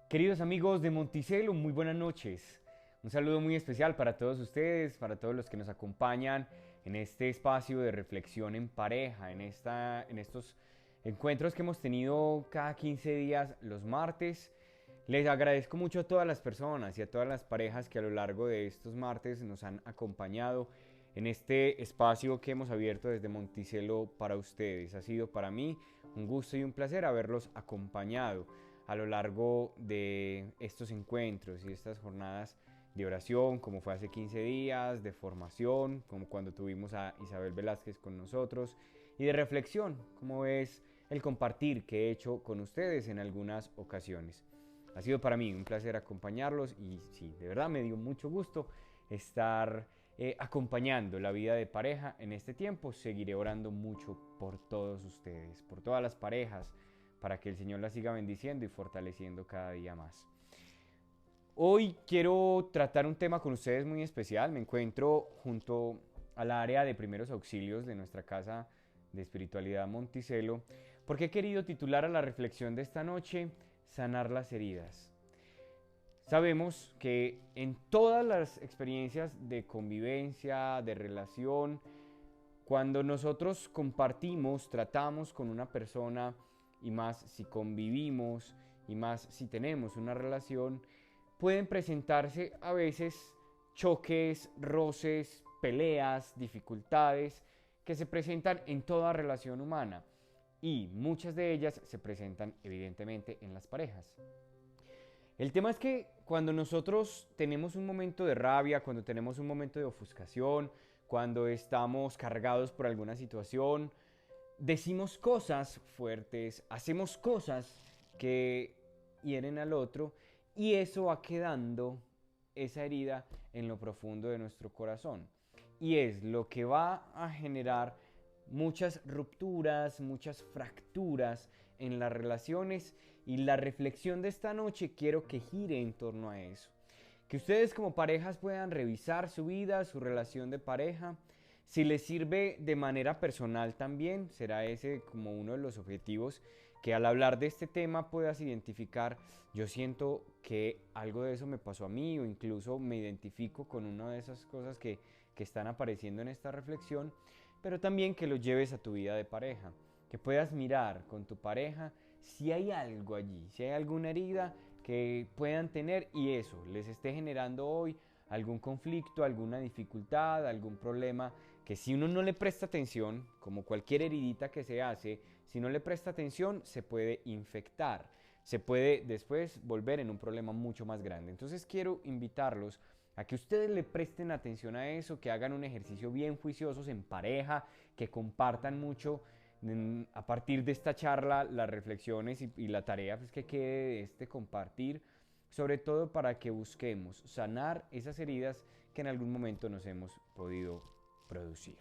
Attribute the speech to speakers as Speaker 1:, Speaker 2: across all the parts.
Speaker 1: Queridos amigos de Monticello, muy buenas noches. Un saludo muy especial para todos ustedes, para todos los que nos acompañan en este espacio de reflexión en pareja, en estos encuentros que hemos tenido cada 15 días los martes. Les agradezco mucho a todas las personas y a todas las parejas que a lo largo de estos martes nos han acompañado en este espacio que hemos abierto desde Monticello para ustedes. Ha sido para mí un gusto y un placer haberlos acompañado a lo largo de estos encuentros y estas jornadas de oración, como fue hace 15 días, de formación, como cuando tuvimos a Isabel Velázquez con nosotros, y de reflexión, como es el compartir que he hecho con ustedes en algunas ocasiones. Ha sido para mí un placer acompañarlos y sí, de verdad me dio mucho gusto estar acompañando la vida de pareja en este tiempo. Seguiré orando mucho por todos ustedes, por todas las parejas, para que el Señor las siga bendiciendo y fortaleciendo cada día más. Hoy quiero tratar un tema con ustedes muy especial. Me encuentro junto al área de primeros auxilios de nuestra casa de espiritualidad Monticello, porque he querido titular a la reflexión de esta noche Sanar las heridas. Sabemos que en todas las experiencias de convivencia, de relación, cuando nosotros compartimos, tratamos con una persona, y más si convivimos, y más si tenemos una relación, pueden presentarse a veces choques, roces, peleas, dificultades que se presentan en toda relación humana, y muchas de ellas se presentan evidentemente en las parejas. El tema es que cuando nosotros tenemos un momento de rabia, cuando tenemos un momento de ofuscación, cuando estamos cargados por alguna situación, decimos cosas fuertes, hacemos cosas que hieren al otro, y eso va quedando esa herida en lo profundo de nuestro corazón. Y es lo que va a generar muchas rupturas, muchas fracturas en las relaciones, y la reflexión de esta noche quiero que gire en torno a eso. Que ustedes como parejas puedan revisar su vida, su relación de pareja. Si les sirve de manera personal también, será ese como uno de los objetivos, que al hablar de este tema puedas identificar, yo siento que algo de eso me pasó a mí, o incluso me identifico con una de esas cosas que están apareciendo en esta reflexión, pero también que lo lleves a tu vida de pareja, que puedas mirar con tu pareja si hay algo allí, si hay alguna herida que puedan tener y eso les esté generando hoy algún conflicto, alguna dificultad, algún problema, que si uno no le presta atención, como cualquier heridita que se hace, si no le presta atención se puede infectar, se puede después volver en un problema mucho más grande. Entonces quiero invitarlos a que ustedes le presten atención a eso, que hagan un ejercicio bien juiciosos en pareja, que compartan mucho a partir de esta charla las reflexiones y la tarea pues, que quede de este compartir, sobre todo para que busquemos sanar esas heridas que en algún momento nos hemos podido producir.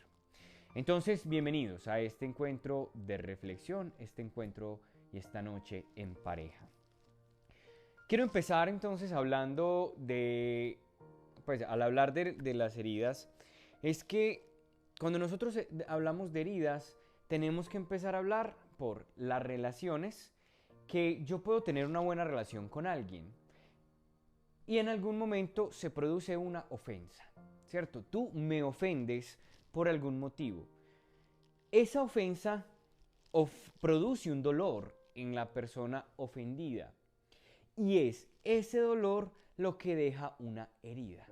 Speaker 1: Entonces, bienvenidos a este encuentro de reflexión, este encuentro y esta noche en pareja. Quiero empezar entonces hablando de, pues al hablar de las heridas, es que cuando nosotros hablamos de heridas, tenemos que empezar a hablar por las relaciones, que yo puedo tener una buena relación con alguien y en algún momento se produce una ofensa, ¿cierto? Tú me ofendes por algún motivo. Esa ofensa produce un dolor en la persona ofendida, y es ese dolor lo que deja una herida.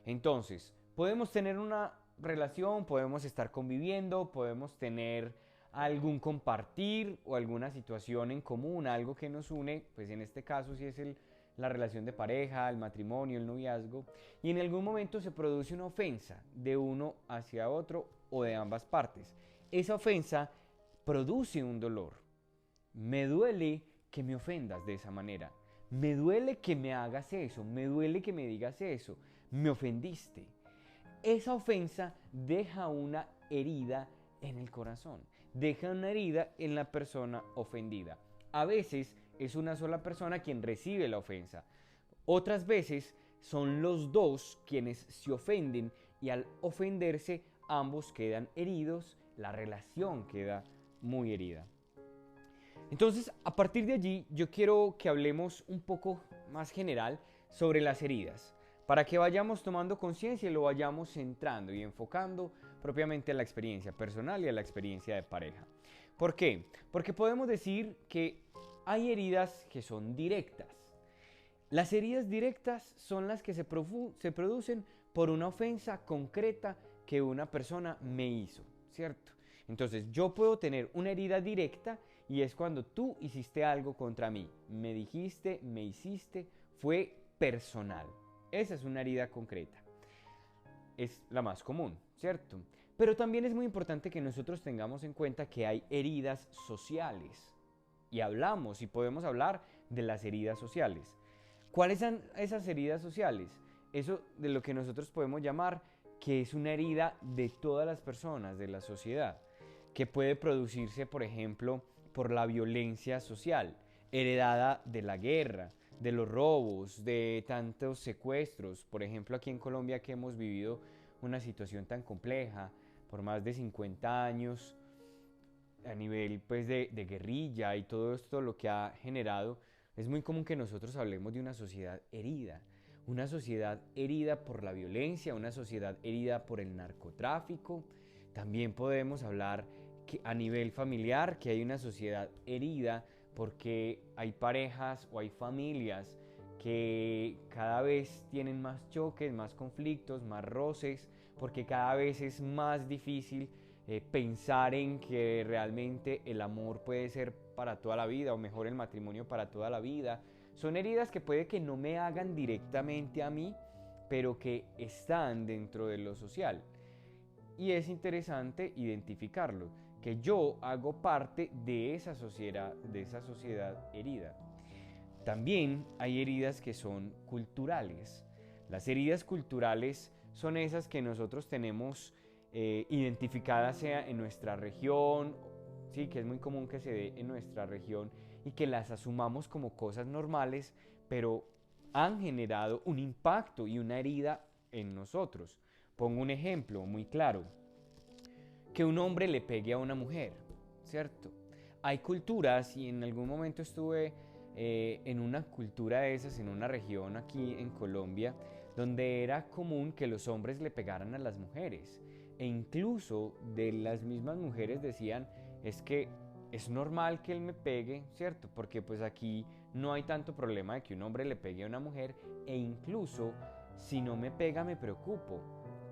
Speaker 1: Entonces, podemos tener una relación, podemos estar conviviendo, podemos tener algún compartir o alguna situación en común, algo que nos une, pues en este caso si es la relación de pareja, el matrimonio, el noviazgo, y en algún momento se produce una ofensa de uno hacia otro o de ambas partes. Esa ofensa produce un dolor. Me duele que me ofendas de esa manera. Me duele que me hagas eso. Me duele que me digas eso. Me ofendiste. Esa ofensa deja una herida en el corazón. Deja una herida en la persona ofendida. A veces es una sola persona quien recibe la ofensa. Otras veces son los dos quienes se ofenden, y al ofenderse ambos quedan heridos. La relación queda muy herida. Entonces, a partir de allí, yo quiero que hablemos un poco más general sobre las heridas, para que vayamos tomando conciencia y lo vayamos centrando y enfocando propiamente a la experiencia personal y a la experiencia de pareja. ¿Por qué? Porque podemos decir que hay heridas que son directas. Las heridas directas son las que se producen por una ofensa concreta que una persona me hizo, ¿cierto? Entonces yo puedo tener una herida directa y es cuando tú hiciste algo contra mí. Me dijiste, me hiciste, fue personal. Esa es una herida concreta. Es la más común, ¿cierto? Pero también es muy importante que nosotros tengamos en cuenta que hay heridas sociales. Y hablamos y podemos hablar de las heridas sociales. ¿Cuáles son esas heridas sociales? Eso de lo que nosotros podemos llamar que es una herida de todas las personas de la sociedad, que puede producirse, por ejemplo, por la violencia social, heredada de la guerra, de los robos, de tantos secuestros. Por ejemplo, aquí en Colombia que hemos vivido una situación tan compleja por más de 50 años a nivel pues de guerrilla y todo esto lo que ha generado, es muy común que nosotros hablemos de una sociedad herida por la violencia, una sociedad herida por el narcotráfico. También podemos hablar que a nivel familiar que hay una sociedad herida porque hay parejas o hay familias que cada vez tienen más choques, más conflictos, más roces, porque cada vez es más difícil pensar en que realmente el amor puede ser para toda la vida o mejor el matrimonio para toda la vida. Son heridas que puede que no me hagan directamente a mí, pero que están dentro de lo social. Y es interesante identificarlo, que yo hago parte de esa sociedad herida. También hay heridas que son culturales. Las heridas culturales son esas que nosotros tenemos identificadas sea en nuestra región, sí, que es muy común que se dé en nuestra región y que las asumamos como cosas normales, pero han generado un impacto y una herida en nosotros. Pongo un ejemplo muy claro, que un hombre le pegue a una mujer, ¿cierto? Hay culturas, y en algún momento estuve en una cultura de esas, en una región aquí en Colombia, donde era común que los hombres le pegaran a las mujeres. E incluso de las mismas mujeres decían, es que es normal que él me pegue, ¿cierto? Porque pues aquí no hay tanto problema de que un hombre le pegue a una mujer, e incluso si no me pega me preocupo,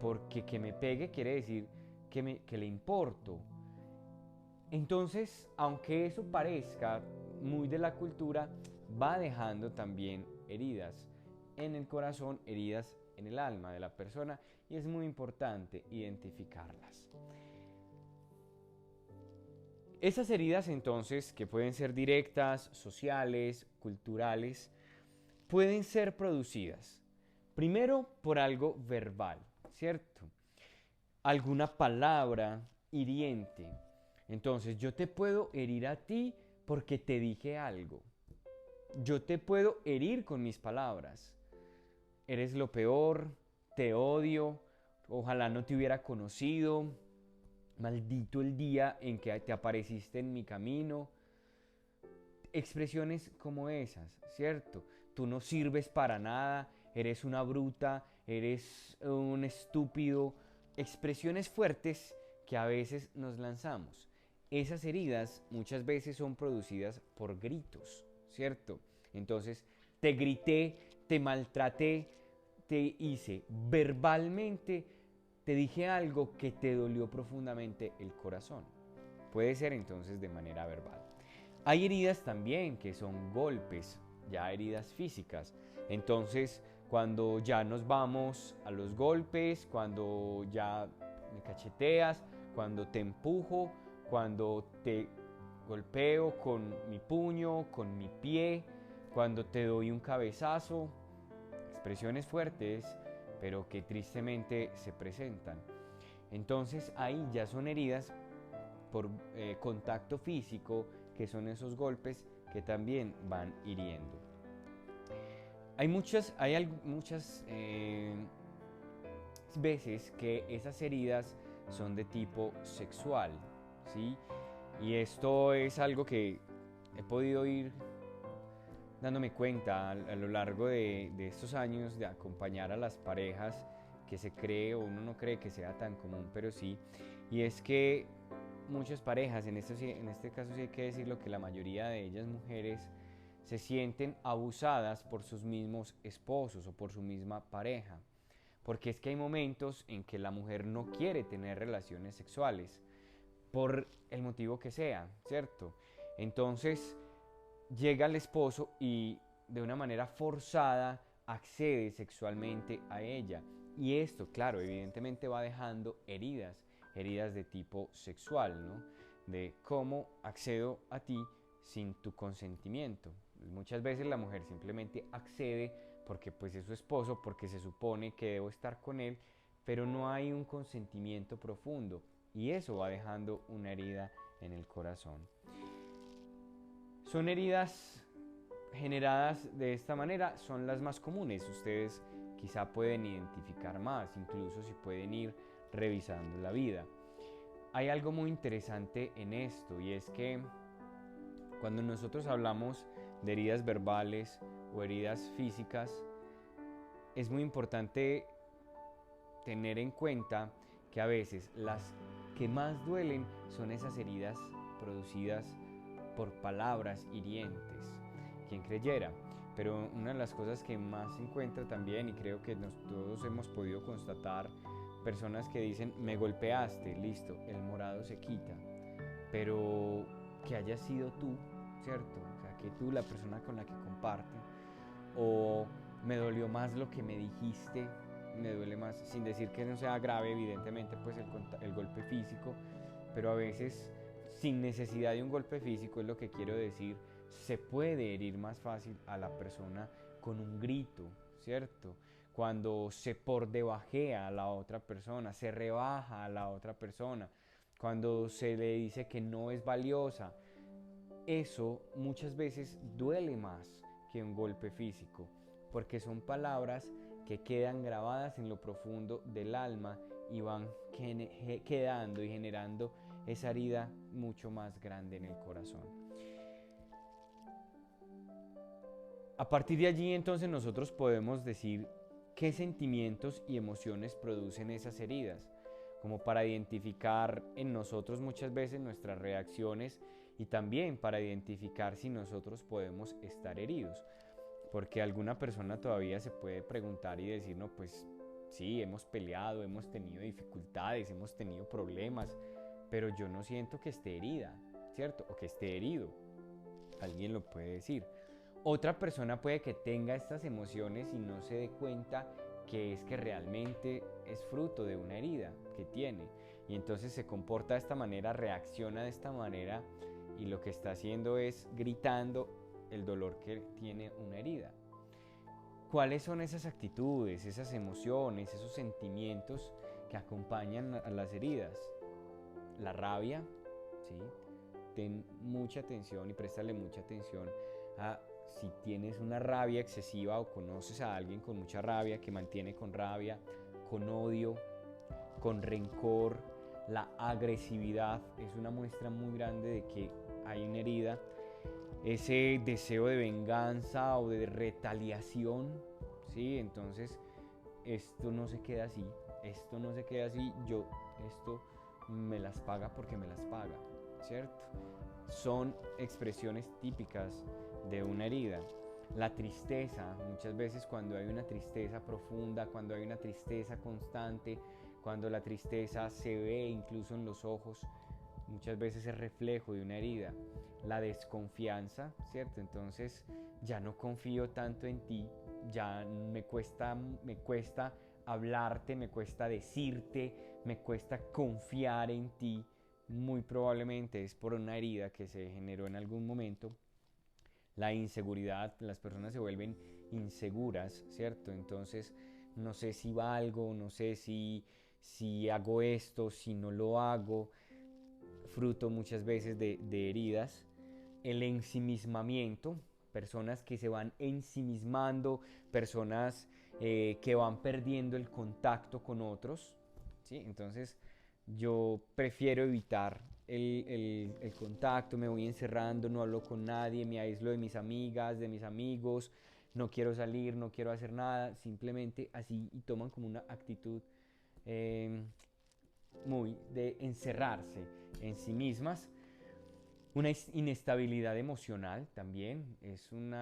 Speaker 1: porque que me pegue quiere decir que le importo. Entonces, aunque eso parezca muy de la cultura, va dejando también heridas en el corazón, heridas en el alma de la persona, y es muy importante identificarlas. Esas heridas entonces, que pueden ser directas, sociales, culturales, pueden ser producidas primero por algo verbal, ¿cierto? Alguna palabra hiriente. Entonces yo te puedo herir a ti porque te dije algo. Yo te puedo herir con mis palabras. Eres lo peor, te odio, ojalá no te hubiera conocido, maldito el día en que te apareciste en mi camino. Expresiones como esas, ¿cierto? Tú no sirves para nada, eres una bruta, eres un estúpido. Expresiones fuertes que a veces nos lanzamos. Esas heridas muchas veces son producidas por gritos, ¿cierto? Entonces, te grité, te maltraté, te hice verbalmente, te dije algo que te dolió profundamente el corazón. Puede ser entonces de manera verbal. Hay heridas también que son golpes, ya heridas físicas. Entonces, cuando ya nos vamos a los golpes, cuando ya me cacheteas, cuando te empujo, cuando te golpeo con mi puño, con mi pie, cuando te doy un cabezazo, expresiones fuertes, pero que tristemente se presentan. Entonces ahí ya son heridas por contacto físico, que son esos golpes que también van hiriendo. Hay muchas veces que esas heridas son de tipo sexual, ¿sí? Y esto es algo que he podido ir dándome cuenta a lo largo de estos años de acompañar a las parejas que se cree o uno no cree que sea tan común, pero sí, y es que muchas parejas, en este caso sí hay que decirlo, que la mayoría de ellas mujeres se sienten abusadas por sus mismos esposos o por su misma pareja. Porque es que hay momentos en que la mujer no quiere tener relaciones sexuales, por el motivo que sea, ¿cierto? Entonces llega el esposo y de una manera forzada accede sexualmente a ella. Y esto, claro, evidentemente va dejando heridas, heridas de tipo sexual, ¿no? De cómo accedo a ti sin tu consentimiento. Muchas veces la mujer simplemente accede porque pues es su esposo, porque se supone que debo estar con él, pero no hay un consentimiento profundo y eso va dejando una herida en el corazón. Son heridas generadas de esta manera, son las más comunes. Ustedes quizá pueden identificar más, incluso si pueden ir revisando la vida. Hay algo muy interesante en esto y es que cuando nosotros hablamos de heridas verbales o heridas físicas, es muy importante tener en cuenta que a veces las que más duelen son esas heridas producidas por palabras hirientes. Quien creyera. Pero una de las cosas que más se encuentra también, y creo que todos hemos podido constatar, personas que dicen, me golpeaste, listo, el morado se quita. Pero que haya sido tú, ¿cierto? O sea, que tú, la persona con la que comparte, o me dolió más lo que me dijiste, me duele más, sin decir que no sea grave, evidentemente, pues el golpe físico, pero a veces sin necesidad de un golpe físico, es lo que quiero decir, se puede herir más fácil a la persona con un grito, ¿cierto? Cuando se por debajea a la otra persona, se rebaja a la otra persona, cuando se le dice que no es valiosa, eso muchas veces duele más que un golpe físico, porque son palabras que quedan grabadas en lo profundo del alma y van quedando y generando esa herida mucho más grande en el corazón. A partir de allí entonces nosotros podemos decir qué sentimientos y emociones producen esas heridas, como para identificar en nosotros muchas veces nuestras reacciones y también para identificar si nosotros podemos estar heridos. Porque alguna persona todavía se puede preguntar y decir, no, pues sí, hemos peleado, hemos tenido dificultades, hemos tenido problemas, pero yo no siento que esté herida, ¿cierto? O que esté herido. Alguien lo puede decir. Otra persona puede que tenga estas emociones y no se dé cuenta que es que realmente es fruto de una herida que tiene. Y entonces se comporta de esta manera, reacciona de esta manera y lo que está haciendo es gritando el dolor que tiene una herida. ¿Cuáles son esas actitudes, esas emociones, esos sentimientos que acompañan a las heridas? La rabia, ¿sí? Ten mucha atención y préstale mucha atención a si tienes una rabia excesiva o conoces a alguien con mucha rabia, que mantiene con rabia, con odio, con rencor. La agresividad es una muestra muy grande de que hay una herida. Ese deseo de venganza o de retaliación, ¿sí? Entonces, esto no se queda así, esto no se queda así, esto me las paga porque me las paga, ¿cierto? Son expresiones típicas de una herida. La tristeza, muchas veces cuando hay una tristeza profunda, cuando hay una tristeza constante, cuando la tristeza se ve incluso en los ojos, muchas veces es reflejo de una herida. La desconfianza, ¿cierto? Entonces ya no confío tanto en ti, ya me cuesta hablarte, me cuesta decirte, me cuesta confiar en ti. Muy probablemente es por una herida que se generó en algún momento. La inseguridad, las personas se vuelven inseguras, ¿cierto? Entonces no sé si valgo, no sé si hago esto, si no lo hago, fruto muchas veces de heridas. El ensimismamiento, personas que se van ensimismando, personas que van perdiendo el contacto con otros, ¿sí? Entonces yo prefiero evitar el contacto, me voy encerrando, no hablo con nadie, me aíslo de mis amigas, de mis amigos, no quiero salir, no quiero hacer nada, simplemente así, y toman como una actitud eh, muy de encerrarse en sí mismas. Una inestabilidad emocional también es un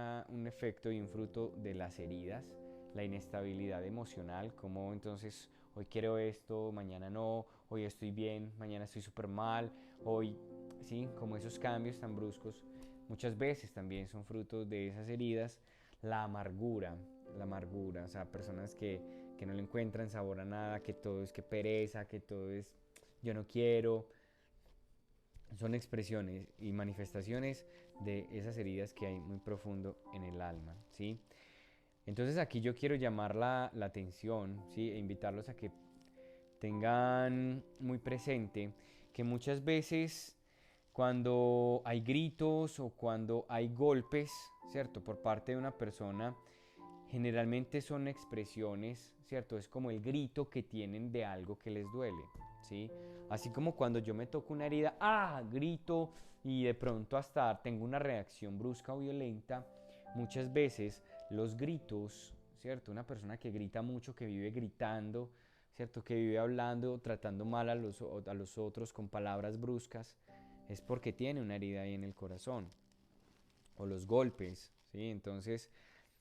Speaker 1: efecto y un fruto de las heridas, la inestabilidad emocional, como entonces hoy quiero esto, mañana no, hoy estoy bien, mañana estoy súper mal, hoy, sí, como esos cambios tan bruscos, muchas veces también son frutos de esas heridas. La amargura, o sea, personas que no le encuentran sabor a nada, que todo es que pereza, que todo es yo no quiero, son expresiones y manifestaciones de esas heridas que hay muy profundo en el alma, ¿sí? Entonces aquí yo quiero llamar la atención, ¿sí? E invitarlos a que tengan muy presente que muchas veces cuando hay gritos o cuando hay golpes, ¿cierto? Por parte de una persona, generalmente son expresiones, ¿cierto? Es como el grito que tienen de algo que les duele, ¿sí? Así como cuando yo me toco una herida, ¡ah! Grito y de pronto hasta tengo una reacción brusca o violenta. Muchas veces los gritos, ¿cierto? Una persona que grita mucho, que vive gritando, ¿cierto? Que vive hablando, tratando mal a los otros con palabras bruscas, es porque tiene una herida ahí en el corazón. O los golpes, ¿sí? Entonces,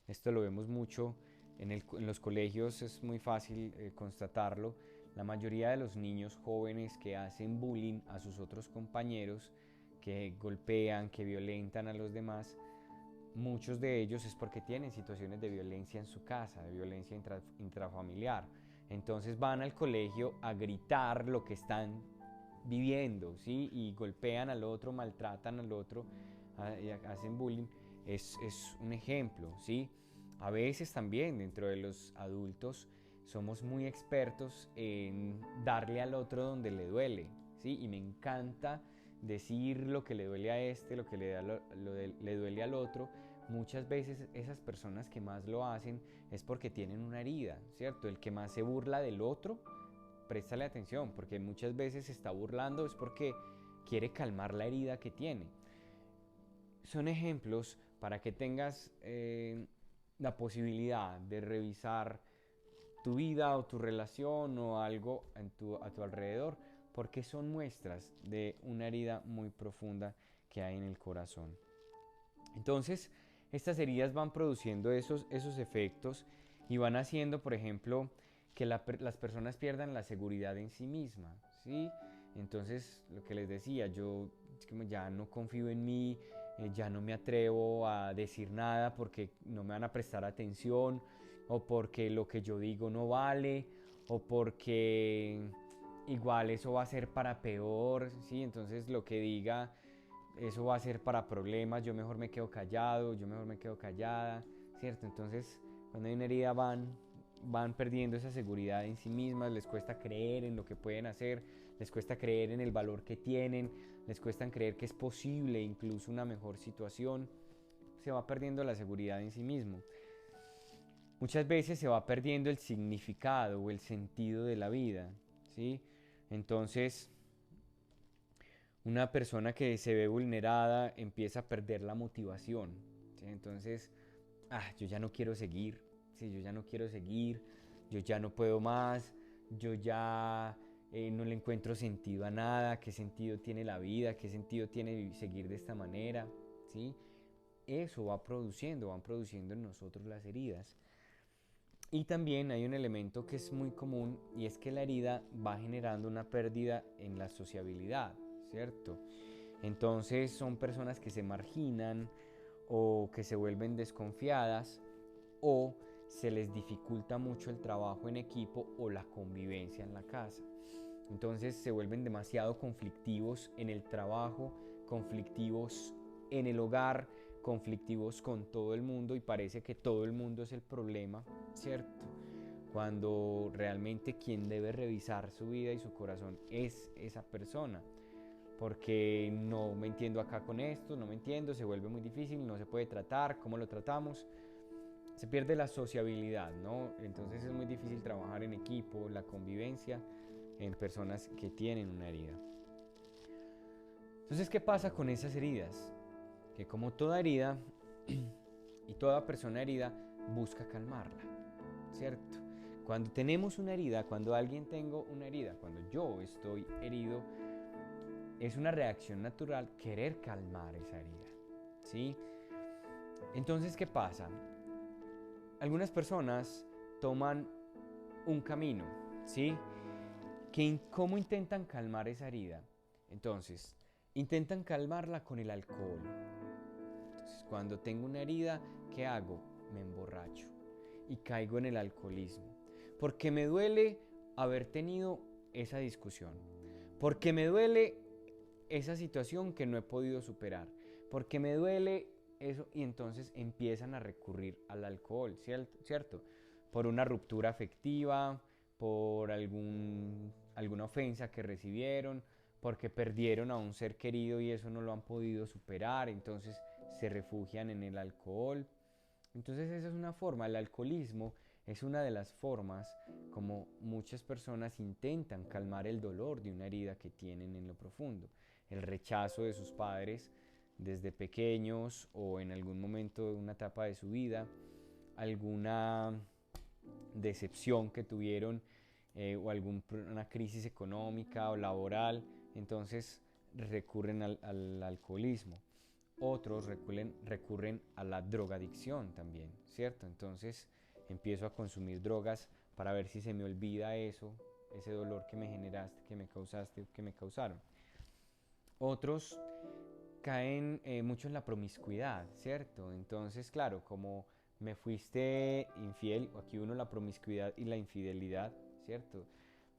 Speaker 1: esto lo vemos mucho en los colegios, es muy fácil constatarlo. La mayoría de los niños jóvenes que hacen bullying a sus otros compañeros, que golpean, que violentan a los demás, muchos de ellos es porque tienen situaciones de violencia en su casa, de violencia intrafamiliar. Entonces van al colegio a gritar lo que están viviendo, ¿sí? Y golpean al otro, maltratan al otro, hacen bullying. Es un ejemplo, ¿sí? A veces también dentro de los adultos somos muy expertos en darle al otro donde le duele, ¿sí? Y me encanta decir lo que le duele a este, lo que le duele al otro. Muchas veces esas personas que más lo hacen es porque tienen una herida, ¿cierto? El que más se burla del otro, préstale atención, porque muchas veces se está burlando es porque quiere calmar la herida que tiene. Son ejemplos para que tengas la posibilidad de revisar tu vida o tu relación o algo a tu alrededor, porque son muestras de una herida muy profunda que hay en el corazón. Entonces, estas heridas van produciendo esos efectos y van haciendo, por ejemplo, que las personas pierdan la seguridad en sí misma, ¿sí? Entonces, lo que les decía, yo como ya no confío en mí, ya no me atrevo a decir nada porque no me van a prestar atención, o porque lo que yo digo no vale, o porque igual eso va a ser para peor, ¿sí? Entonces, lo que diga eso va a ser para problemas, yo mejor me quedo callado, yo mejor me quedo callada, ¿cierto? Entonces, cuando hay una herida van perdiendo esa seguridad en sí mismas, les cuesta creer en lo que pueden hacer, les cuesta creer en el valor que tienen, les cuesta creer que es posible incluso una mejor situación, se va perdiendo la seguridad en sí mismo. Muchas veces se va perdiendo el significado o el sentido de la vida, ¿sí? Entonces, una persona que se ve vulnerada empieza a perder la motivación, ¿sí? Entonces, yo ya no quiero seguir, ¿sí? Yo ya no quiero seguir, yo ya no puedo más, yo ya no le encuentro sentido a nada, qué sentido tiene la vida, qué sentido tiene seguir de esta manera, ¿sí? Eso van produciendo en nosotros las heridas. Y también hay un elemento que es muy común y es que la herida va generando una pérdida en la sociabilidad, ¿cierto? Entonces son personas que se marginan o que se vuelven desconfiadas o se les dificulta mucho el trabajo en equipo o la convivencia en la casa. Entonces se vuelven demasiado conflictivos en el trabajo, conflictivos en el hogar, conflictivos con todo el mundo y parece que todo el mundo es el problema, ¿cierto? Cuando realmente quien debe revisar su vida y su corazón es esa persona. Porque no me entiendo acá con esto, no me entiendo, se vuelve muy difícil, no se puede tratar, ¿cómo lo tratamos? Se pierde la sociabilidad, ¿no? Entonces es muy difícil trabajar en equipo, la convivencia en personas que tienen una herida. Entonces, ¿qué pasa con esas heridas? Que como toda herida y toda persona herida busca calmarla, ¿cierto? Cuando tenemos una herida, cuando alguien tengo una herida, cuando yo estoy herido, es una reacción natural querer calmar esa herida, ¿sí? Entonces, ¿qué pasa? Algunas personas toman un camino, ¿sí? ¿Cómo intentan calmar esa herida? Entonces, intentan calmarla con el alcohol. Entonces, cuando tengo una herida, ¿qué hago? Me emborracho y caigo en el alcoholismo. Porque me duele haber tenido esa discusión. Porque me duele esa situación que no he podido superar. Porque me duele eso, y entonces empiezan a recurrir al alcohol, ¿cierto? Por una ruptura afectiva, por alguna ofensa que recibieron, porque perdieron a un ser querido y eso no lo han podido superar, entonces se refugian en el alcohol. Entonces esa es una forma, el alcoholismo es una de las formas como muchas personas intentan calmar el dolor de una herida que tienen en lo profundo. El rechazo de sus padres desde pequeños o en algún momento de una etapa de su vida, alguna decepción que tuvieron o alguna crisis económica o laboral, entonces recurren al alcoholismo. Otros recurren a la drogadicción también, ¿cierto? Entonces empiezo a consumir drogas para ver si se me olvida eso, ese dolor que me generaste, que me causaste, que me causaron. Otros caen mucho en la promiscuidad, ¿cierto? Entonces, claro, como me fuiste infiel, aquí uno la promiscuidad y la infidelidad, ¿cierto?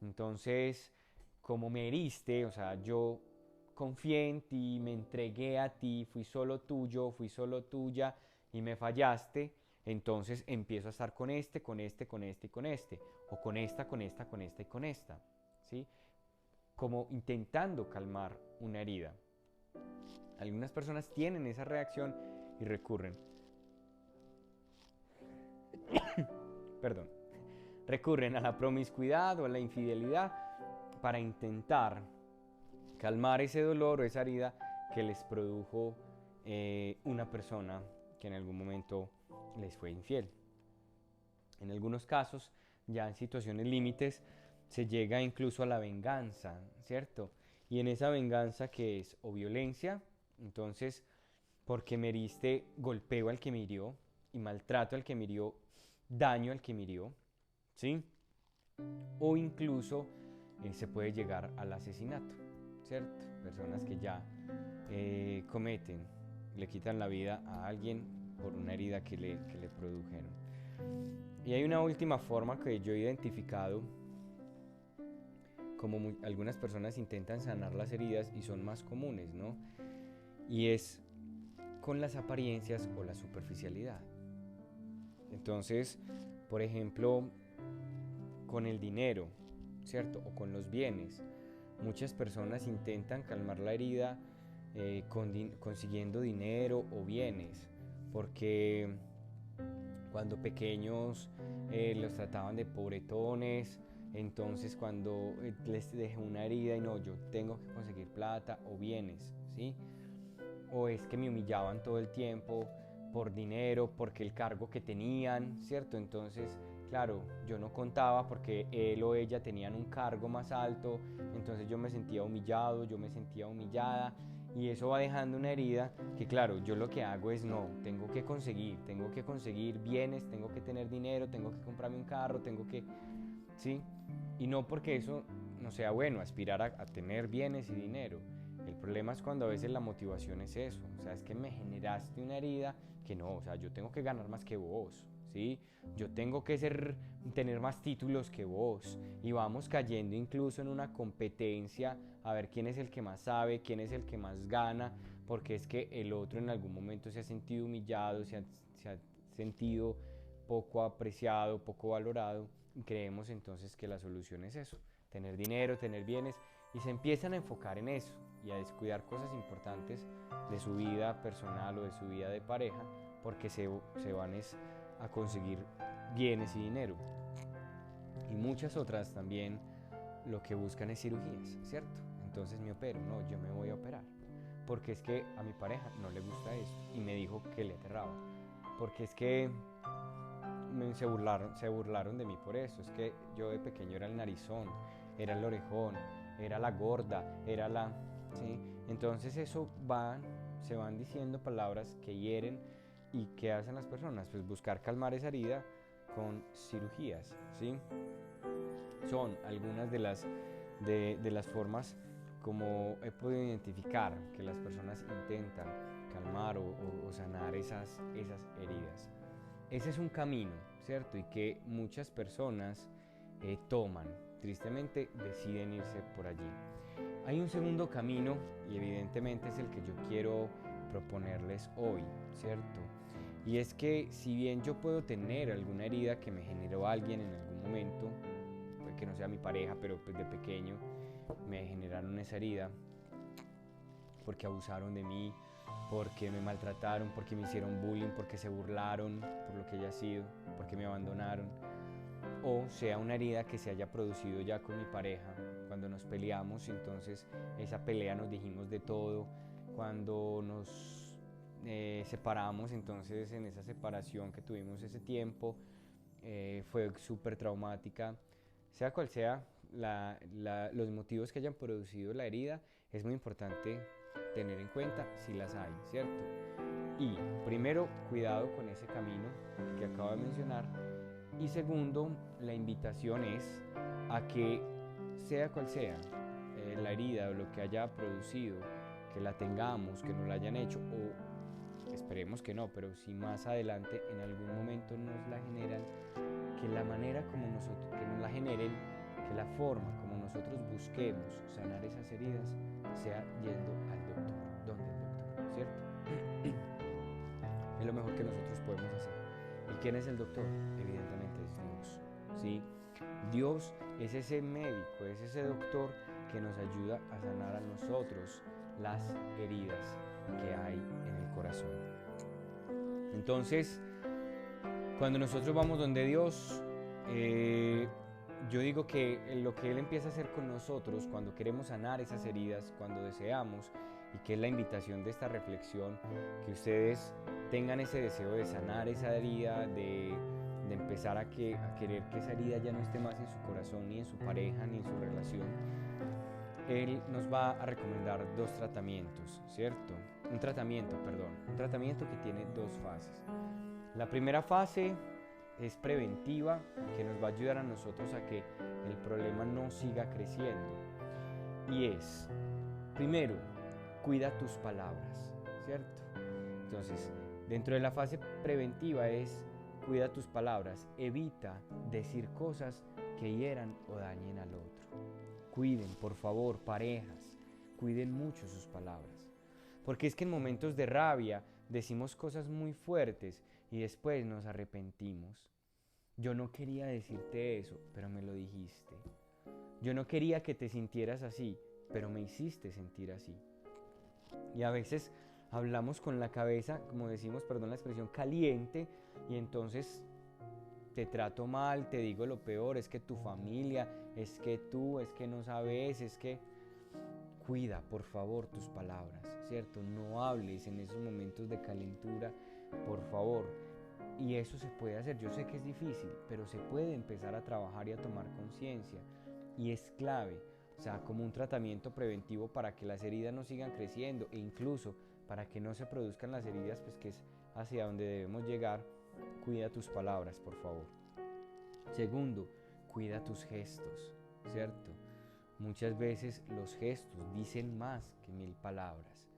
Speaker 1: Entonces, como me heriste, o sea, yo confié en ti, me entregué a ti, fui solo tuyo, fui solo tuya y me fallaste, entonces empiezo a estar con este, con este, con este y con este, o con esta, con esta, con esta y con esta, ¿sí? Como intentando calmar una herida. Algunas personas tienen esa reacción y perdón, recurren a la promiscuidad o a la infidelidad para intentar calmar ese dolor o esa herida que les produjo una persona que en algún momento les fue infiel. En algunos casos, ya en situaciones límites, se llega incluso a la venganza, ¿cierto? Y en esa venganza que es o violencia, entonces, porque me heriste, golpeo al que me hirió y maltrato al que me hirió, daño al que me hirió, ¿sí? O incluso se puede llegar al asesinato, ¿cierto? Personas que ya cometen, le quitan la vida a alguien por una herida que le produjeron. Y hay una última forma que yo he identificado, como algunas personas intentan sanar las heridas y son más comunes, ¿no? Y es con las apariencias o la superficialidad. Entonces, por ejemplo, con el dinero, ¿cierto? O con los bienes. Muchas personas intentan calmar la herida consiguiendo dinero o bienes, porque cuando pequeños los trataban de pobretones, entonces cuando les dejé una herida y no, yo tengo que conseguir plata o bienes, ¿sí? O es que me humillaban todo el tiempo por dinero, porque el cargo que tenían, ¿cierto? Entonces, claro, yo no contaba porque él o ella tenían un cargo más alto, entonces yo me sentía humillado, yo me sentía humillada, y eso va dejando una herida que, claro, yo lo que hago es no, tengo que conseguir bienes, tengo que tener dinero, tengo que comprarme un carro, tengo que, ¿sí? Y no porque eso no sea bueno, aspirar a tener bienes y dinero. El problema es cuando a veces la motivación es eso, o sea, es que me generaste una herida que no, o sea, yo tengo que ganar más que vos, ¿sí? Yo tengo que tener más títulos que vos, y vamos cayendo incluso en una competencia a ver quién es el que más sabe, quién es el que más gana, porque es que el otro en algún momento se ha sentido humillado, se ha sentido poco apreciado, poco valorado, y creemos entonces que la solución es eso, tener dinero, tener bienes, y se empiezan a enfocar en eso y a descuidar cosas importantes de su vida personal o de su vida de pareja porque se van a conseguir bienes y dinero. Y muchas otras también lo que buscan es cirugías, ¿cierto? Entonces me opero, no, yo me voy a operar. porque es que a mi pareja no le gusta esto y me dijo que le aterraba, porque es que se burlaron de mí por eso, es que yo de pequeño era el narizón, era el orejón, era la gorda, era la... ¿sí? Entonces se van diciendo palabras que hieren. ¿Y qué hacen las personas? Pues buscar calmar esa herida con cirugías, ¿sí? Son algunas de las formas como he podido identificar que las personas intentan calmar o sanar esas heridas. Ese es un camino, ¿cierto? Y que muchas personas toman. Tristemente deciden irse por allí. Hay un segundo camino y evidentemente es el que yo quiero proponerles hoy, ¿cierto? Y es que si bien yo puedo tener alguna herida que me generó alguien en algún momento, puede que no sea mi pareja, pero pues de pequeño me generaron esa herida porque abusaron de mí, porque me maltrataron, porque me hicieron bullying, porque se burlaron por lo que haya sido, porque me abandonaron, o sea una herida que se haya producido ya con mi pareja, cuando nos peleamos, entonces esa pelea nos dijimos de todo, cuando nos separamos, entonces en esa separación que tuvimos ese tiempo fue súper traumática, sea cual sea los motivos que hayan producido la herida, es muy importante tener en cuenta si las hay, ¿cierto? Y primero, cuidado con ese camino que acabo de mencionar. Y segundo, la invitación es a que, sea cual sea la herida o lo que haya producido, que la tengamos, que nos la hayan hecho, o esperemos que no, pero si más adelante en algún momento nos la generan, que la manera como nosotros, que nos la generen, que la forma como nosotros busquemos sanar esas heridas sea yendo al doctor, donde el doctor, ¿cierto? Es lo mejor que nosotros podemos hacer. ¿Y quién es el doctor? Evidentemente es Dios, ¿sí? Dios es ese médico, es ese doctor que nos ayuda a sanar a nosotros las heridas que hay en el corazón. Entonces, cuando nosotros vamos donde Dios, yo digo que lo que Él empieza a hacer con nosotros cuando queremos sanar esas heridas, cuando deseamos, y que es la invitación de esta reflexión, que ustedes tengan ese deseo de sanar esa herida, de empezar a querer que esa herida ya no esté más en su corazón, ni en su pareja, ni en su relación. Él nos va a recomendar dos tratamientos, ¿cierto? Un tratamiento que tiene dos fases. La primera fase es preventiva, que nos va a ayudar a nosotros a que el problema no siga creciendo. Y es, primero, cuida tus palabras, ¿cierto? Entonces, dentro de la fase preventiva es, cuida tus palabras, evita decir cosas que hieran o dañen al otro. Cuiden, por favor, parejas, cuiden mucho sus palabras. Porque es que en momentos de rabia decimos cosas muy fuertes y después nos arrepentimos. Yo no quería decirte eso, pero me lo dijiste. Yo no quería que te sintieras así, pero me hiciste sentir así. Y a veces hablamos con la cabeza, como decimos, perdón la expresión, caliente, y entonces te trato mal, te digo lo peor, es que tu familia, es que tú, es que no sabes, es que... Cuida, por favor, tus palabras, ¿cierto? No hables en esos momentos de calentura, por favor. Y eso se puede hacer, yo sé que es difícil, pero se puede empezar a trabajar y a tomar conciencia. Y es clave, o sea, como un tratamiento preventivo para que las heridas no sigan creciendo e incluso para que no se produzcan las heridas, pues que es hacia donde debemos llegar. Cuida tus palabras, por favor. Segundo, cuida tus gestos, ¿cierto? Muchas veces los gestos dicen más que 1000 palabras.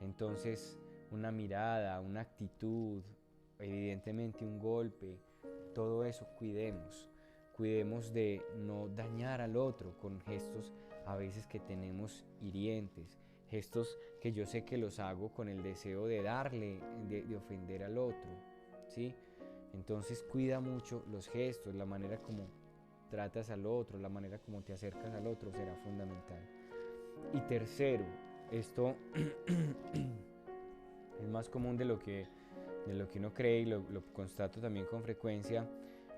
Speaker 1: Entonces, una mirada, una actitud, evidentemente un golpe, todo eso cuidemos. Cuidemos de no dañar al otro con gestos a veces que tenemos hirientes, gestos que yo sé que los hago con el deseo de darle, de ofender al otro, ¿sí? Entonces cuida mucho los gestos, la manera como tratas al otro, la manera como te acercas al otro será fundamental. Y tercero, esto es más común de lo que uno cree y lo constato también con frecuencia,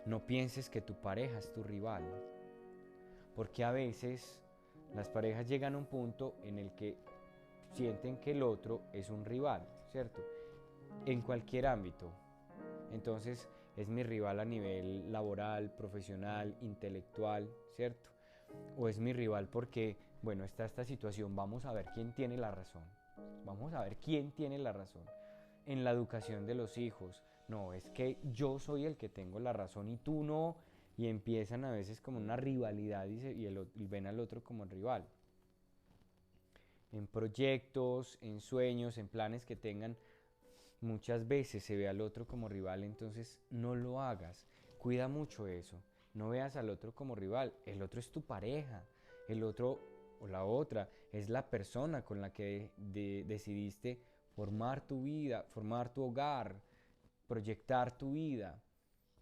Speaker 1: no pienses que tu pareja es tu rival, porque a veces las parejas llegan a un punto en el que sienten que el otro es un rival, ¿cierto? En cualquier ámbito. Entonces es mi rival a nivel laboral, profesional, intelectual, ¿cierto? O es mi rival porque, bueno, está esta situación, vamos a ver quién tiene la razón. Vamos a ver quién tiene la razón. En la educación de los hijos, no, es que yo soy el que tengo la razón y tú no, y empiezan a veces como una rivalidad y ven al otro como rival. En proyectos, en sueños, en planes que tengan, muchas veces se ve al otro como rival, entonces no lo hagas. Cuida mucho eso. No veas al otro como rival. El otro es tu pareja. El otro o la otra es la persona con la que decidiste formar tu vida, formar tu hogar, proyectar tu vida.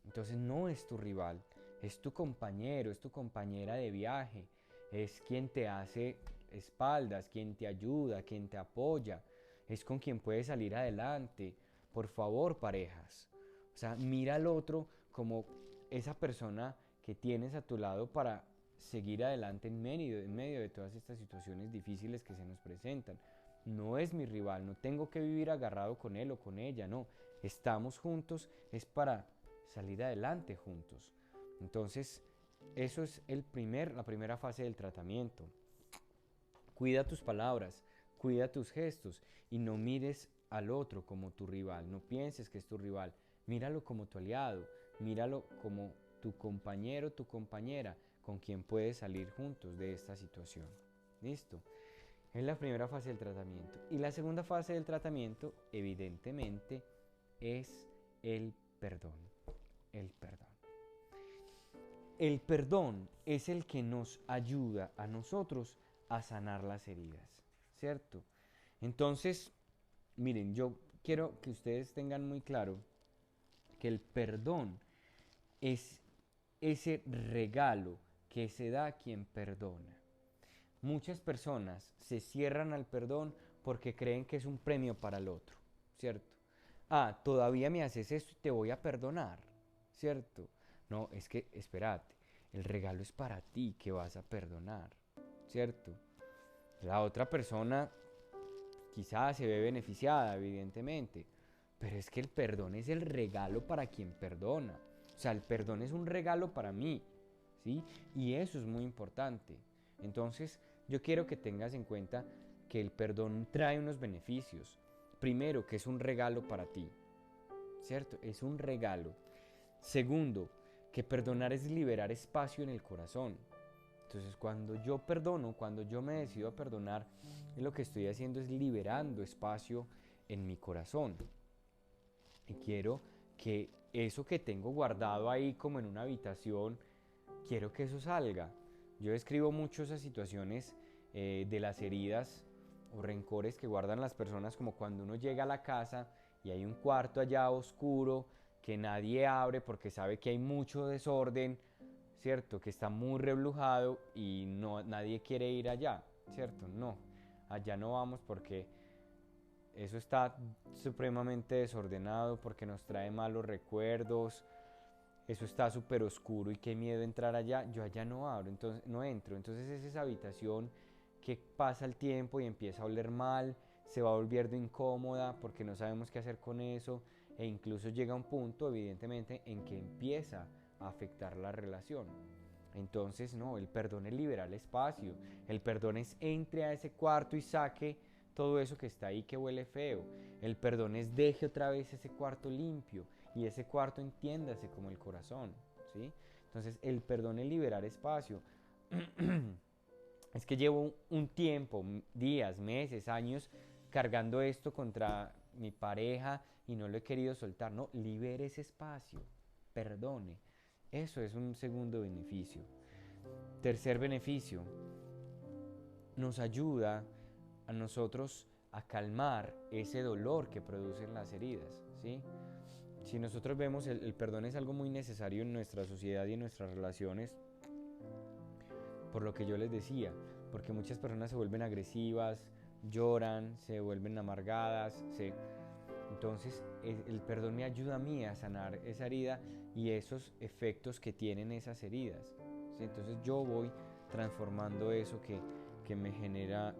Speaker 1: Entonces no es tu rival, es tu compañero, es tu compañera de viaje, es quien te hace espaldas, quien te ayuda, quien te apoya, es con quien puedes salir adelante. Por favor, parejas. O sea, mira al otro como esa persona que tienes a tu lado para seguir adelante en medio de todas estas situaciones difíciles que se nos presentan. No es mi rival, no tengo que vivir agarrado con él o con ella, no. Estamos juntos, es para salir adelante juntos. Entonces, eso es la primera fase del tratamiento. Cuida tus palabras, cuida tus gestos y no mires al otro como tu rival, no pienses que es tu rival, míralo como tu aliado, míralo como tu compañero, tu compañera, con quien puedes salir juntos de esta situación. ¿Listo? Es la primera fase del tratamiento. Y la segunda fase del tratamiento, evidentemente, es el perdón. El perdón. El perdón es el que nos ayuda a nosotros a sanar las heridas, ¿cierto? Entonces, miren, yo quiero que ustedes tengan muy claro que el perdón es ese regalo que se da a quien perdona. Muchas personas se cierran al perdón porque creen que es un premio para el otro, ¿cierto? Ah, todavía me haces esto y te voy a perdonar, ¿cierto? No, es que, espérate, el regalo es para ti que vas a perdonar, ¿cierto? La otra persona quizás se ve beneficiada, evidentemente, pero es que el perdón es el regalo para quien perdona. O sea, el perdón es un regalo para mí, ¿sí? Y eso es muy importante. Entonces, yo quiero que tengas en cuenta que el perdón trae unos beneficios. Primero, que es un regalo para ti, ¿cierto? Es un regalo. Segundo, que perdonar es liberar espacio en el corazón. Entonces, cuando yo perdono, cuando yo me decido a perdonar, lo que estoy haciendo es liberando espacio en mi corazón. Y quiero que eso que tengo guardado ahí como en una habitación, quiero que eso salga. Yo describo mucho esas situaciones de las heridas o rencores que guardan las personas, como cuando uno llega a la casa y hay un cuarto allá oscuro que nadie abre porque sabe que hay mucho desorden, ¿cierto? Que está muy reblujado y no, nadie quiere ir allá, ¿cierto? No, allá no vamos porque eso está supremamente desordenado, porque nos trae malos recuerdos, eso está súper oscuro y qué miedo entrar allá, yo allá no abro, entonces no entro. Entonces es esa habitación que pasa el tiempo y empieza a oler mal, se va volviendo incómoda porque no sabemos qué hacer con eso, e incluso llega un punto, evidentemente, en que empieza a afectar la relación. Entonces, no, el perdón es liberar el espacio, el perdón es entre a ese cuarto y saque todo eso que está ahí que huele feo, el perdón es deje otra vez ese cuarto limpio, y ese cuarto entiéndase como el corazón, ¿sí? Entonces, el perdón es liberar espacio. Es que llevo un tiempo, días, meses, años, cargando esto contra mi pareja y no lo he querido soltar. No, libere ese espacio, perdone. Eso es un segundo beneficio. Tercer beneficio, nos ayuda a nosotros a calmar ese dolor que producen las heridas, ¿sí? Si nosotros vemos, el perdón es algo muy necesario en nuestra sociedad y en nuestras relaciones, por lo que yo les decía, porque muchas personas se vuelven agresivas, lloran, se vuelven amargadas, entonces el perdón me ayuda a mí a sanar esa herida y esos efectos que tienen esas heridas, ¿sí? Entonces yo voy transformando eso que me genera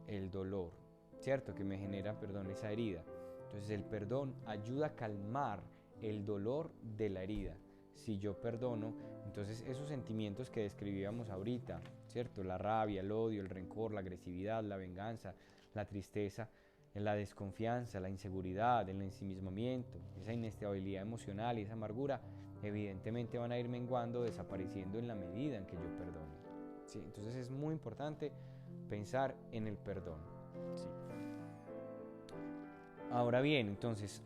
Speaker 1: el dolor, ¿cierto? Que me genera, perdón, esa herida. Entonces el perdón ayuda a calmar el dolor de la herida. Si yo perdono, entonces esos sentimientos que describíamos ahorita, ¿cierto? La rabia, el odio, el rencor, la agresividad, la venganza, la tristeza, la desconfianza, la inseguridad, el ensimismamiento, esa inestabilidad emocional y esa amargura, evidentemente van a ir menguando, desapareciendo en la medida en que yo perdone. ¿Sí? Entonces es muy importante pensar en el perdón. ¿Sí? Ahora bien, entonces,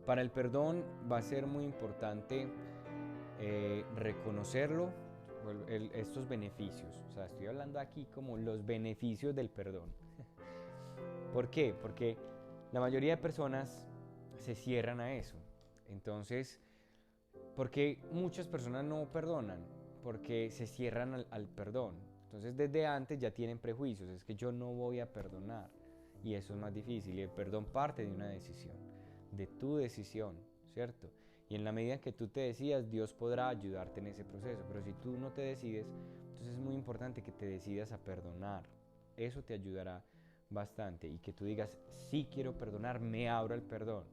Speaker 1: para el perdón va a ser muy importante reconocerlo, estos beneficios. O sea, estoy hablando aquí como los beneficios del perdón. ¿Por qué? Porque la mayoría de personas se cierran a eso. Entonces, ¿por qué muchas personas no perdonan? Porque se cierran al perdón. Entonces, desde antes ya tienen prejuicios. Es que yo no voy a perdonar. Y eso es más difícil. Y el perdón parte de una decisión, de tu decisión, ¿cierto? Y en la medida en que tú te decidas, Dios podrá ayudarte en ese proceso. Pero si tú no te decides, entonces es muy importante que te decidas a perdonar. Eso te ayudará bastante. Y que tú digas, sí quiero perdonar, me abro al perdón,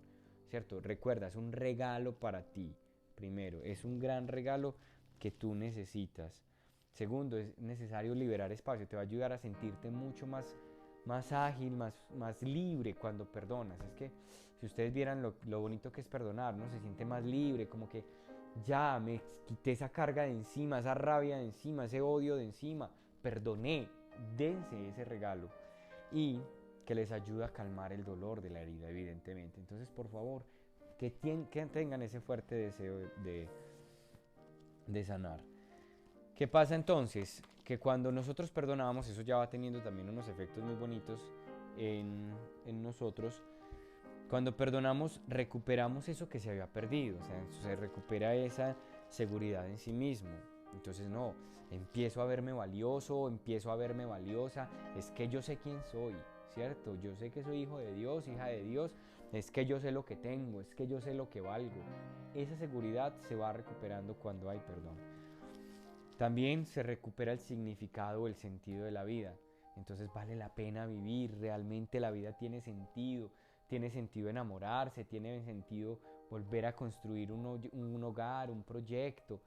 Speaker 1: ¿cierto? Recuerda, es un regalo para ti. Primero, es un gran regalo que tú necesitas. Segundo, es necesario liberar espacio. Te va a ayudar a sentirte mucho más ágil, más libre cuando perdonas. Es que si ustedes vieran lo bonito que es perdonar, ¿no? Se siente más libre, como que ya me quité esa carga de encima, esa rabia de encima, ese odio de encima. Perdoné, dense ese regalo. Y que les ayuda a calmar el dolor de la herida, evidentemente. Entonces, por favor, que tengan ese fuerte deseo de sanar. ¿Qué pasa entonces? Que cuando nosotros perdonamos, eso ya va teniendo también unos efectos muy bonitos en nosotros. Cuando perdonamos, recuperamos eso que se había perdido, o sea, se recupera esa seguridad en sí mismo. Entonces, no, empiezo a verme valioso, empiezo a verme valiosa, es que yo sé quién soy, ¿cierto? Yo sé que soy hijo de Dios, hija de Dios, es que yo sé lo que tengo, es que yo sé lo que valgo. Esa seguridad se va recuperando cuando hay perdón. También se recupera el significado, el sentido de la vida. Entonces vale la pena vivir, realmente la vida tiene sentido enamorarse, tiene sentido volver a construir un hogar, un proyecto,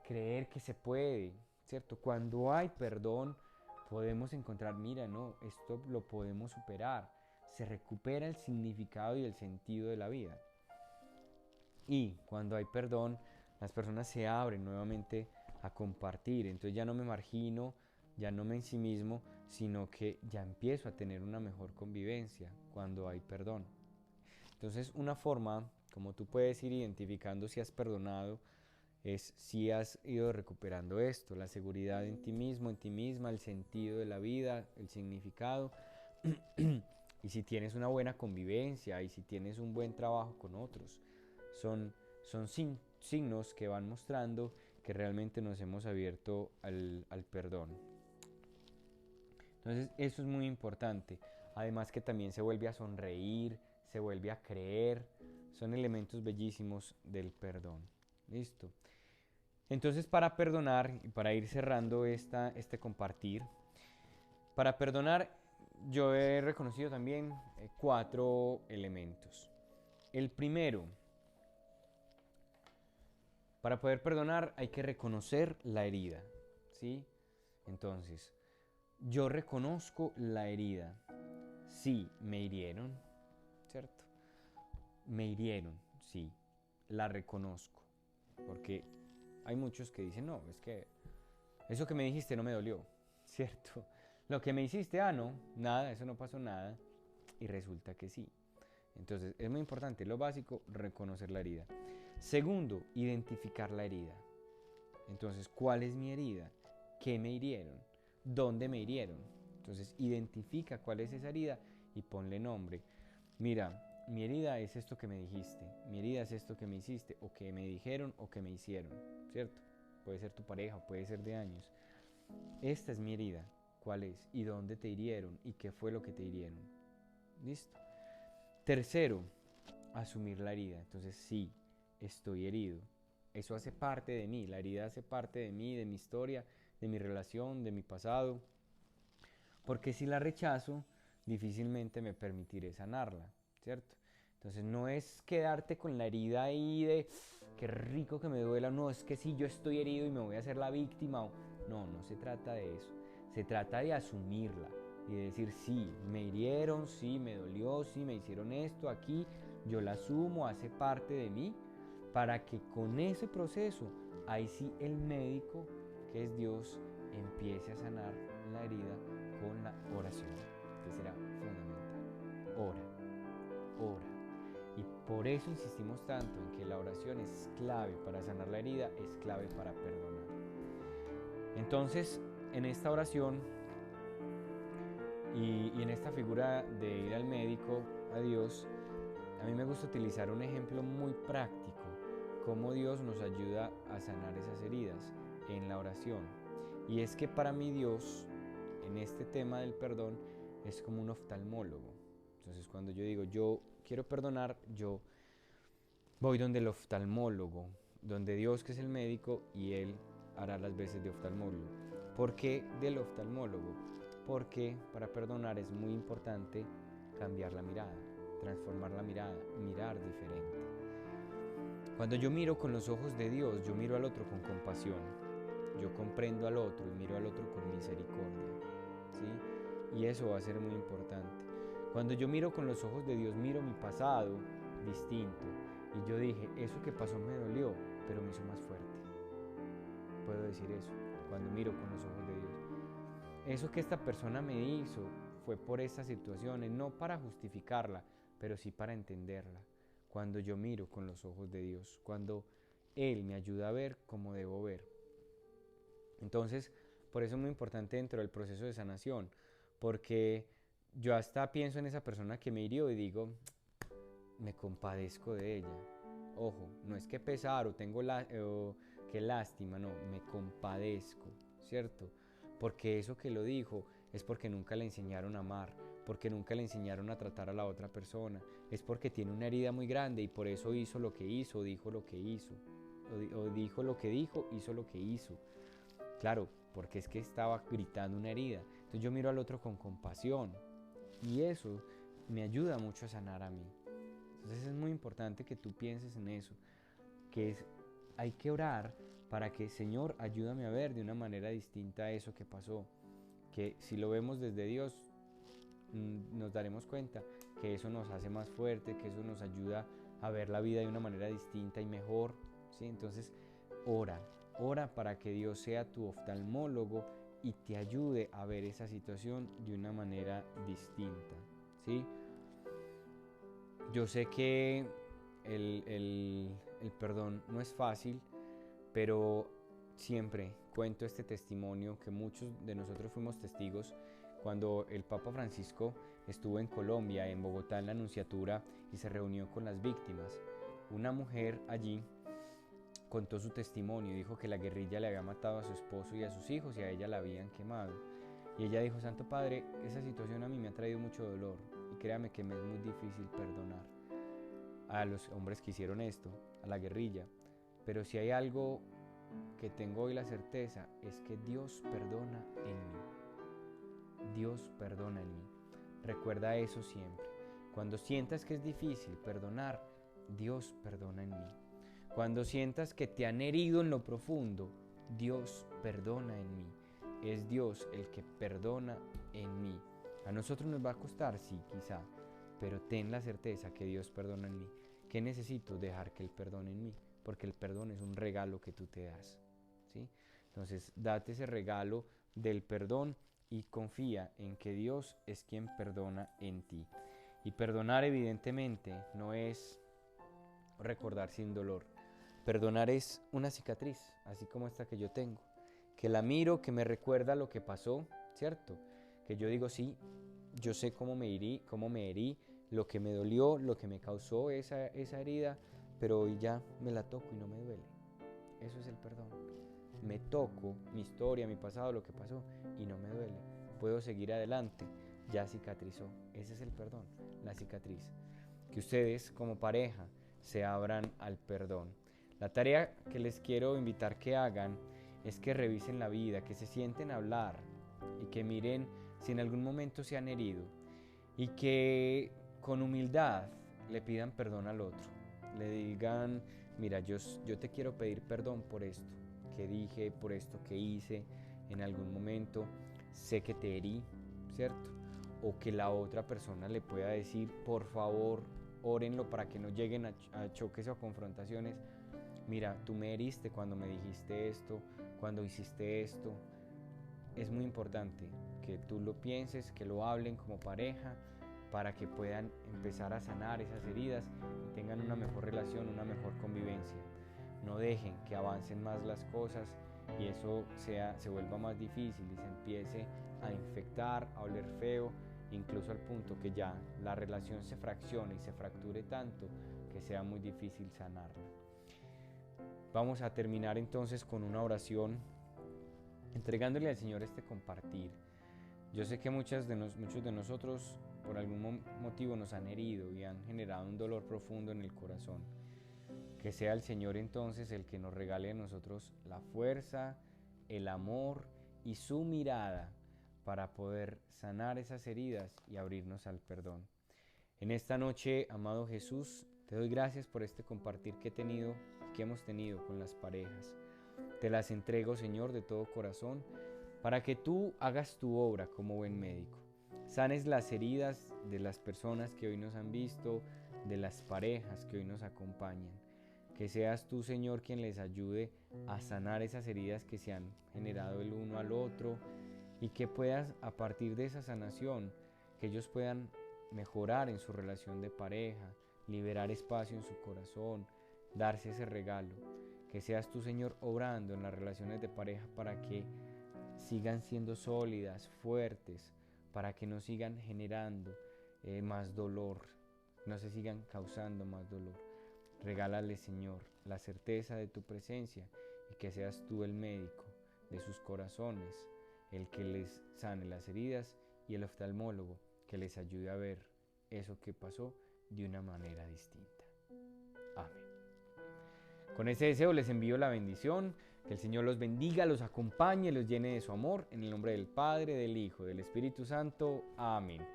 Speaker 1: creer que se puede, ¿cierto? Cuando hay perdón, podemos encontrar, mira, no, esto lo podemos superar. Se recupera el significado y el sentido de la vida. Y cuando hay perdón, las personas se abren nuevamente a compartir. Entonces ya no me margino, ya no me ensimismo, sino que ya empiezo a tener una mejor convivencia cuando hay perdón. Entonces una forma como tú puedes ir identificando si has perdonado es si has ido recuperando esto, la seguridad en ti mismo, en ti misma, el sentido de la vida, el significado. Y si tienes una buena convivencia y si tienes un buen trabajo con otros. Son, son signos que van mostrando que realmente nos hemos abierto al perdón. Entonces eso es muy importante. Además que también se vuelve a sonreír, se vuelve a creer. Son elementos bellísimos del perdón. Listo. Entonces para perdonar y para ir cerrando este compartir, para perdonar yo he reconocido también 4 elementos. El primero, para poder perdonar hay que reconocer la herida, ¿sí? Entonces, yo reconozco la herida. Sí, me hirieron, ¿cierto? Me hirieron, sí, la reconozco. Porque hay muchos que dicen, no, es que eso que me dijiste no me dolió, ¿cierto? Lo que me hiciste, no, nada, eso no pasó nada. Y resulta que sí. Entonces, es muy importante, lo básico, reconocer la herida. Segundo, identificar la herida. Entonces, ¿cuál es mi herida? ¿Qué me hirieron? ¿Dónde me hirieron? Entonces, identifica cuál es esa herida y ponle nombre. Mira, mi herida es esto que me dijiste, mi herida es esto que me hiciste, o que me dijeron o que me hicieron, ¿cierto? Puede ser tu pareja, puede ser de años. Esta es mi herida. ¿Cuál es? ¿Y dónde te hirieron? ¿Y qué fue lo que te hirieron? ¿Listo? Tercero, asumir la herida. Entonces, sí, estoy herido. Eso hace parte de mí, la herida hace parte de mí, de mi historia, de mi relación, de mi pasado. porque si la rechazo, difícilmente me permitiré sanarla, ¿cierto? Entonces no es quedarte con la herida ahí de qué rico que me duela, no, es que si yo estoy herido y me voy a hacer la víctima, no, no se trata de eso, se trata de asumirla y de decir sí, me hirieron, sí, me dolió, sí, me hicieron esto aquí, yo la asumo, hace parte de mí, para que con ese proceso, ahí sí el médico, que es Dios, empiece a sanar la herida con la oración, que será fundamental. Ora. Y por eso insistimos tanto en que la oración es clave para sanar la herida, es clave para perdonar. Entonces, en esta oración y en esta figura de ir al médico, a Dios, a mí me gusta utilizar un ejemplo muy práctico, cómo Dios nos ayuda a sanar esas heridas en la oración. Y es que para mí Dios, en este tema del perdón, es como un oftalmólogo. Entonces cuando yo digo, yo quiero perdonar, yo voy donde el oftalmólogo, donde Dios, que es el médico, y Él hará las veces de oftalmólogo. ¿Por qué del oftalmólogo? Porque para perdonar es muy importante cambiar la mirada, transformar la mirada, mirar diferente. Cuando yo miro con los ojos de Dios, yo miro al otro con compasión, yo comprendo al otro y miro al otro con misericordia, ¿sí? Y eso va a ser muy importante. Cuando yo miro con los ojos de Dios, miro mi pasado distinto. Y yo dije, eso que pasó me dolió, pero me hizo más fuerte. Puedo decir eso cuando miro con los ojos de Dios. Eso que esta persona me hizo fue por estas situaciones, no para justificarla, pero sí para entenderla. Cuando yo miro con los ojos de Dios, cuando Él me ayuda a ver como debo ver. Entonces, por eso es muy importante dentro del proceso de sanación, porque yo hasta pienso en esa persona que me hirió y digo, me compadezco de ella. Ojo, no es que pesar o tengo qué lástima, no, me compadezco, ¿cierto? Porque eso que lo dijo es porque nunca le enseñaron a amar, porque nunca le enseñaron a tratar a la otra persona, es porque tiene una herida muy grande y por eso hizo lo que hizo, dijo lo que hizo, o dijo lo que dijo, hizo lo que hizo. Claro, porque es que estaba gritando una herida. Entonces yo miro al otro con compasión y eso me ayuda mucho a sanar a mí. Entonces es muy importante que tú pienses en eso, que hay que orar para que, Señor, ayúdame a ver de una manera distinta eso que pasó, que si lo vemos desde Dios, nos daremos cuenta que eso nos hace más fuerte, que eso nos ayuda a ver la vida de una manera distinta y mejor, ¿sí? Entonces, ora para que Dios sea tu oftalmólogo y te ayude a ver esa situación de una manera distinta, ¿sí? Yo sé que el perdón no es fácil, pero siempre cuento este testimonio que muchos de nosotros fuimos testigos cuando el Papa Francisco estuvo en Colombia, en Bogotá, en la Nunciatura, y se reunió con las víctimas. Una mujer allí contó su testimonio, dijo que la guerrilla le había matado a su esposo y a sus hijos y a ella la habían quemado. Y ella dijo, Santo Padre, esa situación a mí me ha traído mucho dolor y créame que me es muy difícil perdonar a los hombres que hicieron esto, a la guerrilla. Pero si hay algo que tengo hoy la certeza es que Dios perdona en mí. Dios perdona en mí. Recuerda eso siempre. Cuando sientas que es difícil perdonar, Dios perdona en mí. Cuando sientas que te han herido en lo profundo, Dios perdona en mí. Es Dios el que perdona en mí. A nosotros nos va a costar, sí, quizá, pero ten la certeza que Dios perdona en mí. ¿Qué necesito? Dejar que Él perdone en mí, porque el perdón es un regalo que tú te das, ¿sí? Entonces, date ese regalo del perdón y confía en que Dios es quien perdona en ti. Y perdonar, evidentemente, no es recordar sin dolor. Perdonar es una cicatriz, así como esta que yo tengo, que la miro, que me recuerda lo que pasó, ¿cierto? Que yo digo, sí, yo sé cómo me herí, lo que me dolió, lo que me causó esa herida, pero hoy ya me la toco y no me duele. Eso es el perdón. Me toco mi historia, mi pasado, lo que pasó y no me duele. Puedo seguir adelante, ya cicatrizó. Ese es el perdón, la cicatriz. Que ustedes como pareja se abran al perdón. La tarea que les quiero invitar que hagan es que revisen la vida, que se sienten a hablar y que miren si en algún momento se han herido, y que con humildad le pidan perdón al otro. Le digan, mira, yo te quiero pedir perdón por esto que dije, por esto que hice en algún momento, sé que te herí, ¿cierto? O que la otra persona le pueda decir, por favor, órenlo para que no lleguen a choques o confrontaciones. Mira, tú me heriste cuando me dijiste esto, cuando hiciste esto. Es muy importante que tú lo pienses, que lo hablen como pareja, para que puedan empezar a sanar esas heridas y tengan una mejor relación, una mejor convivencia. No dejen que avancen más las cosas y eso se vuelva más difícil y se empiece a infectar, a oler feo, incluso al punto que ya la relación se fraccione y se fracture tanto que sea muy difícil sanarla. Vamos a terminar entonces con una oración entregándole al Señor este compartir. Yo sé que muchos de nosotros por algún motivo nos han herido y han generado un dolor profundo en el corazón. Que sea el Señor entonces el que nos regale a nosotros la fuerza, el amor y su mirada para poder sanar esas heridas y abrirnos al perdón. En esta noche, amado Jesús, te doy gracias por este compartir que hemos tenido con las parejas. Te las entrego, Señor, de todo corazón, para que tú hagas tu obra como buen médico. Sanes las heridas de las personas que hoy nos han visto, de las parejas que hoy nos acompañan. Que seas tú, Señor, quien les ayude a sanar esas heridas que se han generado el uno al otro y que puedas, a partir de esa sanación, que ellos puedan mejorar en su relación de pareja, liberar espacio en su corazón, darse ese regalo. Que seas tú, Señor, obrando en las relaciones de pareja para que sigan siendo sólidas, fuertes, para que no sigan generando más dolor, no se sigan causando más dolor. Regálale, Señor, la certeza de tu presencia y que seas tú el médico de sus corazones, el que les sane las heridas y el oftalmólogo que les ayude a ver eso que pasó de una manera distinta. Amén. Con ese deseo les envío la bendición, que el Señor los bendiga, los acompañe, los llene de su amor, en el nombre del Padre, del Hijo, del Espíritu Santo. Amén.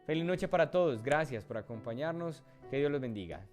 Speaker 1: Feliz noche para todos, gracias por acompañarnos, que Dios los bendiga.